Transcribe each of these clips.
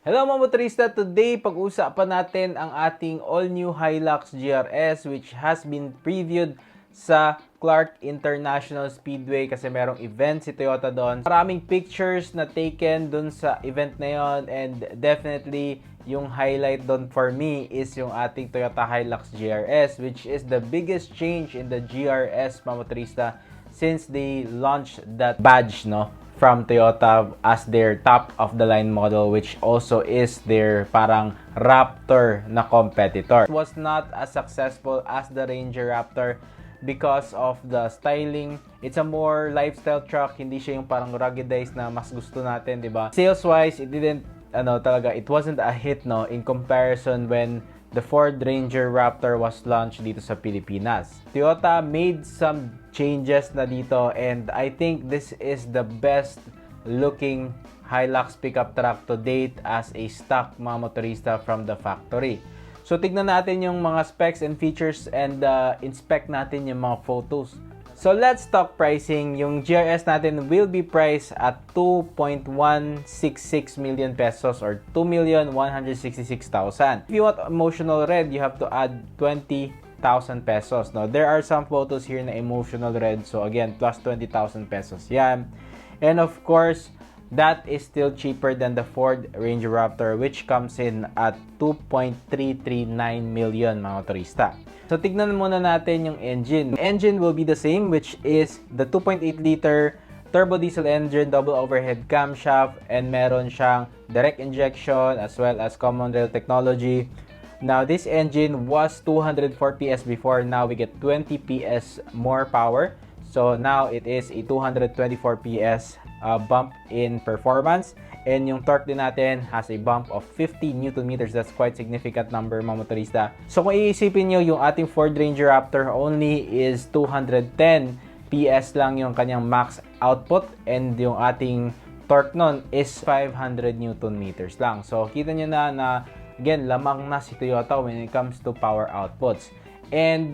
Hello mga motorista! Today, pag-uusapan natin ang ating all-new Hilux GRS which has been previewed sa Clark International Speedway kasi merong event si Toyota doon. Maraming pictures na taken doon sa event na yon, and definitely yung highlight doon for me is yung ating Toyota Hilux GRS, which is the biggest change in the GRS mga motorista since they launched that badge, no, from Toyota as their top of the line model, which also is their parang Raptor na competitor. It was not as successful as the Ranger Raptor because of the styling. It's a more lifestyle truck, hindi siya yung parang ruggedized na mas gusto natin, di ba? Sales wise, it didn't it wasn't a hit, no, in comparison when the Ford Ranger Raptor was launched dito sa Pilipinas. Toyota made some changes na dito, and I think this is the best looking Hilux pickup truck to date as a stock mga motorista from the factory. So tignan natin yung mga specs and features and inspect natin yung mga photos. So let's talk pricing. Yung GRS natin will be priced at 2.166 million pesos or 2,166,000. If you want emotional red, you have to add 20,000 pesos. Now, there are some photos here na emotional red. So again, plus 20,000 pesos yan. And of course, that is still cheaper than the Ford Ranger Raptor, which comes in at 2.339 million mga motorista. So tignan muna natin yung engine. The engine will be the same, which is the 2.8 liter turbo diesel engine, double overhead camshaft, and meron siyang direct injection as well as common rail technology. Now, this engine was 204 PS before. Now we get 20 PS more power. So now it is a 224 PS bump in performance, and yung torque din natin has a bump of 50 Newton meters. That's quite significant number mga motorista. So kung iisipin nyo, yung ating Ford Ranger Raptor only is 210 PS lang yung kanyang max output, and yung ating torque nun is 500 Newton meters lang. So kita nyo na again, lamang na si Toyota when it comes to power outputs. And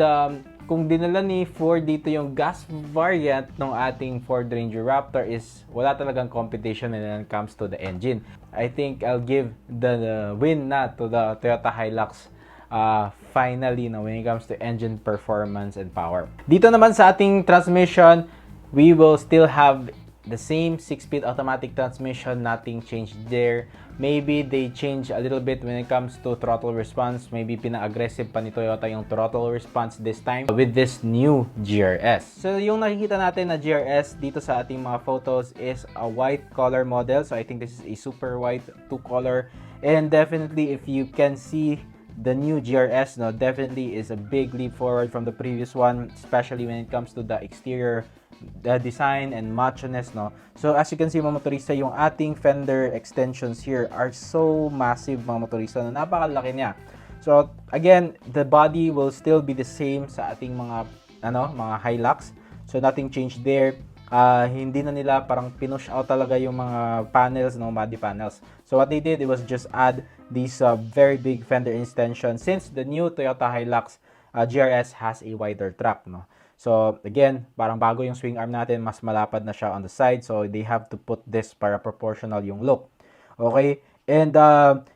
kung dinala ni Ford dito yung gas variant ng ating Ford Ranger Raptor, is wala talagang competition when it comes to the engine. I think I'll give the win na to the Toyota Hilux finally na when it comes to engine performance and power. Dito naman sa ating transmission, we will still have the same 6-speed automatic transmission, nothing changed there. Maybe they change a little bit when it comes to throttle response. Maybe pina-aggressive pa ni Toyota yung throttle response this time with this new GRS. So yung nakikita natin na GRS dito sa ating mga photos is a white color model. So I think this is a super white 2-color. And definitely if you can see the new GRS, no, definitely is a big leap forward from the previous one, especially when it comes to the exterior, the design and macho-ness, no. So as you can see mga motorista, yung ating fender extensions here are so massive mga motorista na napakalaki niya. So again, the body will still be the same sa ating mga mga Hilux. So nothing changed there. Hindi na nila parang pinush out talaga yung mga panels, no, body panels. So what they did, it was just add these very big fender extension, since the new Toyota Hilux GRS has a wider track, no. So again, parang bago yung swing arm natin, mas malapad na siya on the side. So they have to put this para proportional yung look. Okay? And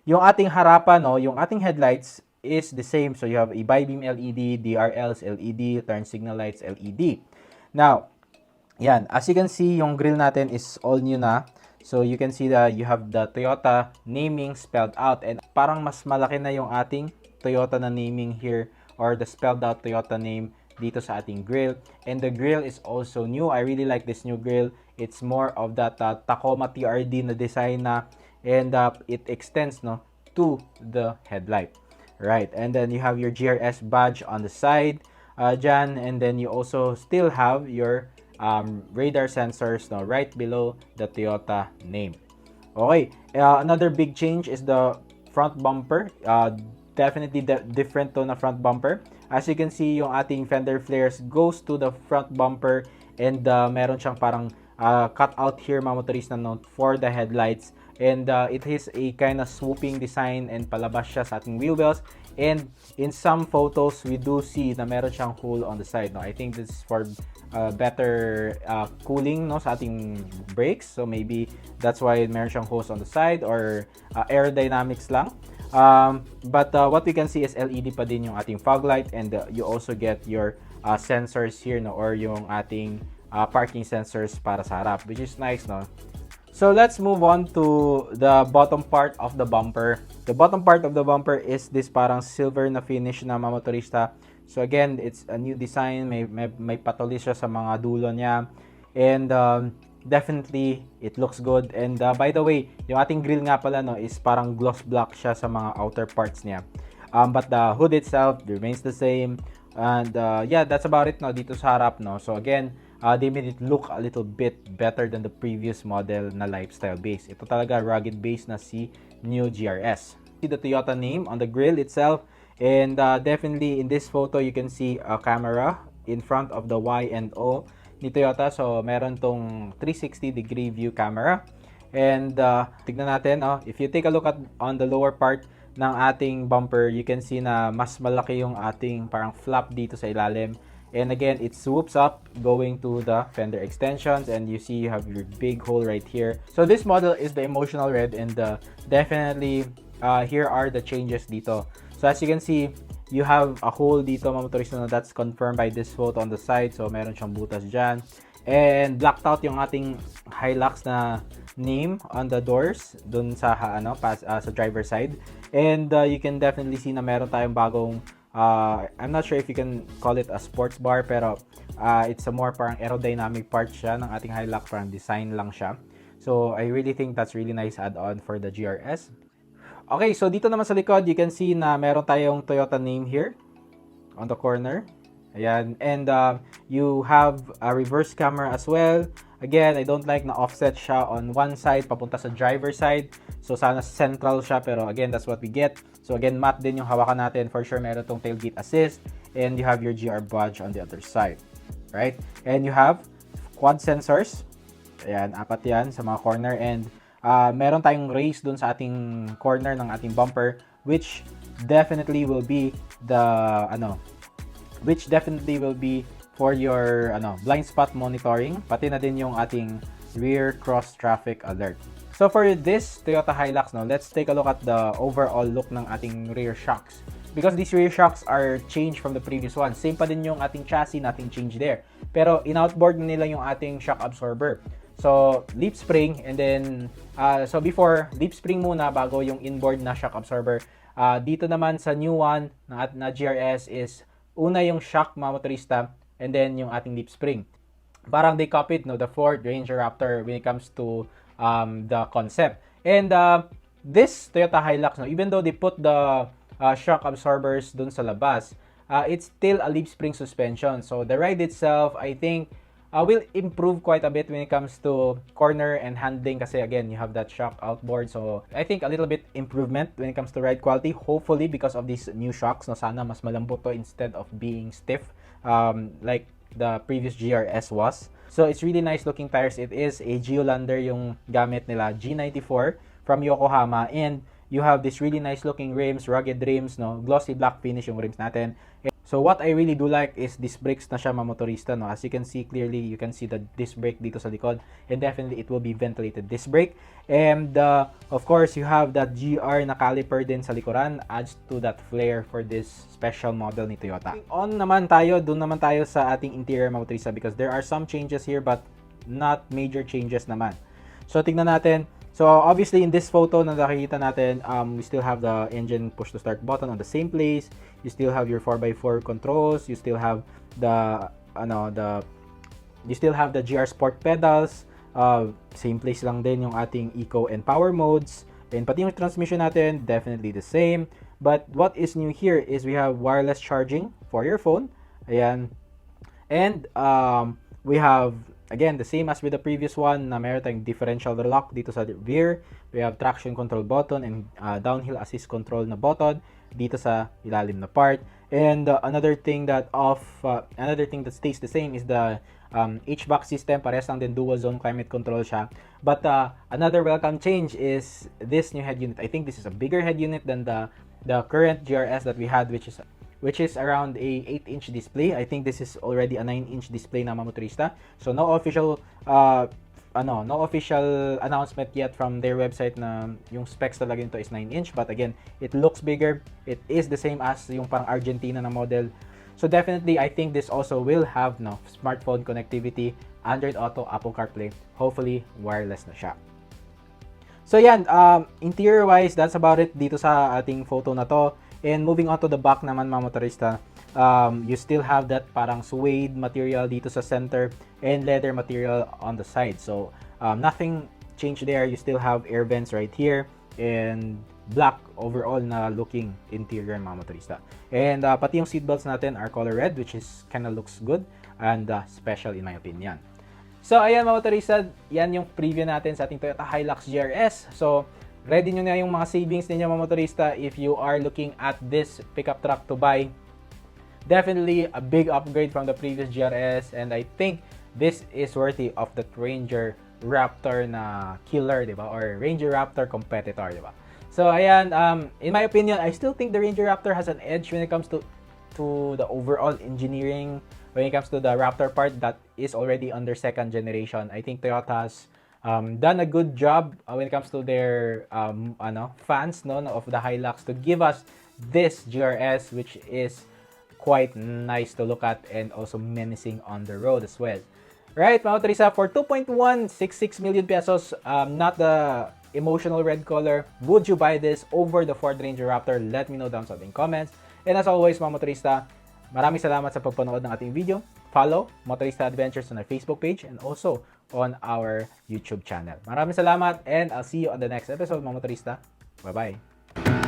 yung ating harapan, no, yung ating headlights is the same. So you have a bi-beam LED, DRLs LED, turn signal lights LED. Now, yan, as you can see, yung grille natin is all new na. So you can see that you have the Toyota naming spelled out, and parang mas malaki na yung ating Toyota na naming here, or the spelled out Toyota name dito sa ating grille. And the grille is also new. I really like this new grille. It's more of that Tacoma TRD na design na, and it extends, no, to the headlight. Right, and then you have your GRS badge on the side dyan, and then you also still have your radar sensors, no, right below the Toyota name. Okay, another big change is the front bumper. Definitely different to na front bumper. As you can see, yung ating fender flares goes to the front bumper, and meron siyang parang cut out here mga motorista, no, for the headlights. And it is a kind of swooping design and palabas siya sa ating wheel wells. And in some photos, we do see na meron siyang hole on the side. No? I think this is for better cooling, no, sa ating brakes. So maybe that's why meron siyang hose on the side, or aerodynamics lang. But what we can see is LED pa din yung ating fog light, and you also get your sensors here, no, or yung ating parking sensors para sa harap, which is nice, no. So let's move on to the bottom part of the bumper. The bottom part of the bumper is this parang silver na finish na mga motorista. So again, it's a new design. May patulis siya sa mga dulo niya. And definitely, it looks good. And by the way, yung ating grill nga pala, no, is parang gloss black siya sa mga outer parts niya. But the hood itself remains the same. And yeah, that's about it, no, dito sa harap, no. So again, they made it look a little bit better than the previous model na lifestyle base. Ito talaga rugged base na si New GRS. See the Toyota name on the grille itself, and definitely in this photo you can see a camera in front of the Y and O ni Toyota. So meron tong 360 degree view camera, and tignan natin, if you take a look at on the lower part ng ating bumper, you can see na mas malaki yung ating parang flap dito sa ilalim. And again, it swoops up going to the fender extensions, and you see you have your big hole right here. So this model is the emotional red, and definitely here are the changes dito. So as you can see, you have a hole dito, mga motorista, na that's confirmed by this photo on the side. So meron siyang butas dyan. And blacked out yung ating Hilux na name on the doors dun sa sa driver side. And you can definitely see na meron tayong bagong I'm not sure if you can call it a sports bar, pero it's a more parang aerodynamic part siya ng ating Hilux, parang design lang siya. So I really think that's really nice add-on for the GRS. Okay, so dito naman sa likod, you can see na meron tayong Toyota name here on the corner. Ayan, and you have a reverse camera as well. Again, I don't like na offset siya on one side papunta sa driver side. So sana central siya, pero again, that's what we get. So again, matte din yung hawakan natin. For sure, meron tong tailgate assist, and you have your GR badge on the other side. Right? And you have quad sensors. Ayan, apat yan sa mga corner, and meron tayong raise dun sa ating corner ng ating bumper, which definitely will be the for your blind spot monitoring, pati na din yung ating rear cross traffic alert. So for this Toyota Hilux, let's take a look at the overall look ng ating rear shocks. Because these rear shocks are changed from the previous one. Same pa din yung ating chassis, nothing changed there. Pero in-outboard nila yung ating shock absorber. So leaf spring, and then so before leaf spring muna bago yung inboard na shock absorber. Dito naman sa new one na GRS is una yung shock, mga motorista, and then yung ating leaf spring. Parang they copied the Ford Ranger Raptor when it comes to the concept. And this Toyota Hilux, even though they put the shock absorbers dun sa labas, it's still a leaf spring suspension. So the ride itself, I think, will improve quite a bit when it comes to corner and handling, kasi again, you have that shock outboard. So I think a little bit improvement when it comes to ride quality, hopefully because of these new shocks. Sana mas malambot to instead of being stiff like the previous GRS was. So it's really nice looking tires. It is a Geolander yung gamit nila, G94 from Yokohama, and you have this really nice looking rims, rugged rims, glossy black finish yung rims natin. So what I really do like is disc brakes na siya, mga motorista, As you can see clearly, you can see the disc brake dito sa likod, and definitely it will be ventilated disc brake. And of course, you have that GR na caliper din sa likuran, adds to that flair for this special model ni Toyota. Doon naman tayo sa ating interior, mga motorista, because there are some changes here but not major changes naman. So tingnan natin. So obviously in this photo na nakikita natin, we still have the engine push to start button on the same place. You still have your 4x4 controls. You still have the GR Sport pedals. Same place lang din yung ating eco and power modes. And pati yung transmission natin, definitely the same. But what is new here is we have wireless charging for your phone. Ayan. And we have, again, the same as with the previous one, na meron tayong differential lock dito sa rear. We have traction control button and downhill assist control na button dito sa ilalim na part. And another thing that stays the same is the HVAC system, parehas lang din, dual zone climate control siya. But another welcome change is this new head unit. I think this is a bigger head unit than the current GRS that we had, which is around a 8-inch display. I think this is already a 9-inch display na, mga motorista. So no official announcement yet from their website na yung specs talaga nito is 9-inch, but again, it looks bigger. It is the same as yung parang Argentina na model. So definitely, I think this also will have smartphone connectivity, Android Auto, Apple CarPlay, hopefully wireless na siya. So yan, interior wise, that's about it dito sa ating photo na to. And moving on to the back naman, mga motorista, you still have that parang suede material dito sa center and leather material on the side. So nothing changed there. You still have air vents right here and black overall na looking interior, mga motorista. And pati yung seatbelts natin are color red, which is kinda looks good and special in my opinion. So ayan, mga motorista, yan yung preview natin sa ating Toyota Hilux GRS. So ready nyo na yung mga savings ninyo, mga motorista, if you are looking at this pickup truck to buy. Definitely a big upgrade from the previous GRS, and I think this is worthy of the Ranger Raptor na killer, diba? Or Ranger Raptor competitor, diba? So ayan, in my opinion, I still think the Ranger Raptor has an edge when it comes to the overall engineering. When it comes to the Raptor part, that is already under second generation. I think Toyota's done a good job when it comes to their fans of the Hilux to give us this GRS, which is quite nice to look at and also menacing on the road as well. Right, mga motorista, for 2.166 million pesos, not the emotional red color, would you buy this over the Ford Ranger Raptor? Let me know down sa ating comments. And as always, mga motorista, maraming salamat sa pagpanood ng ating video. Follow Motorista Adventures on our Facebook page and also on our YouTube channel. Maraming salamat and I'll see you on the next episode, mga motorista. Bye-bye!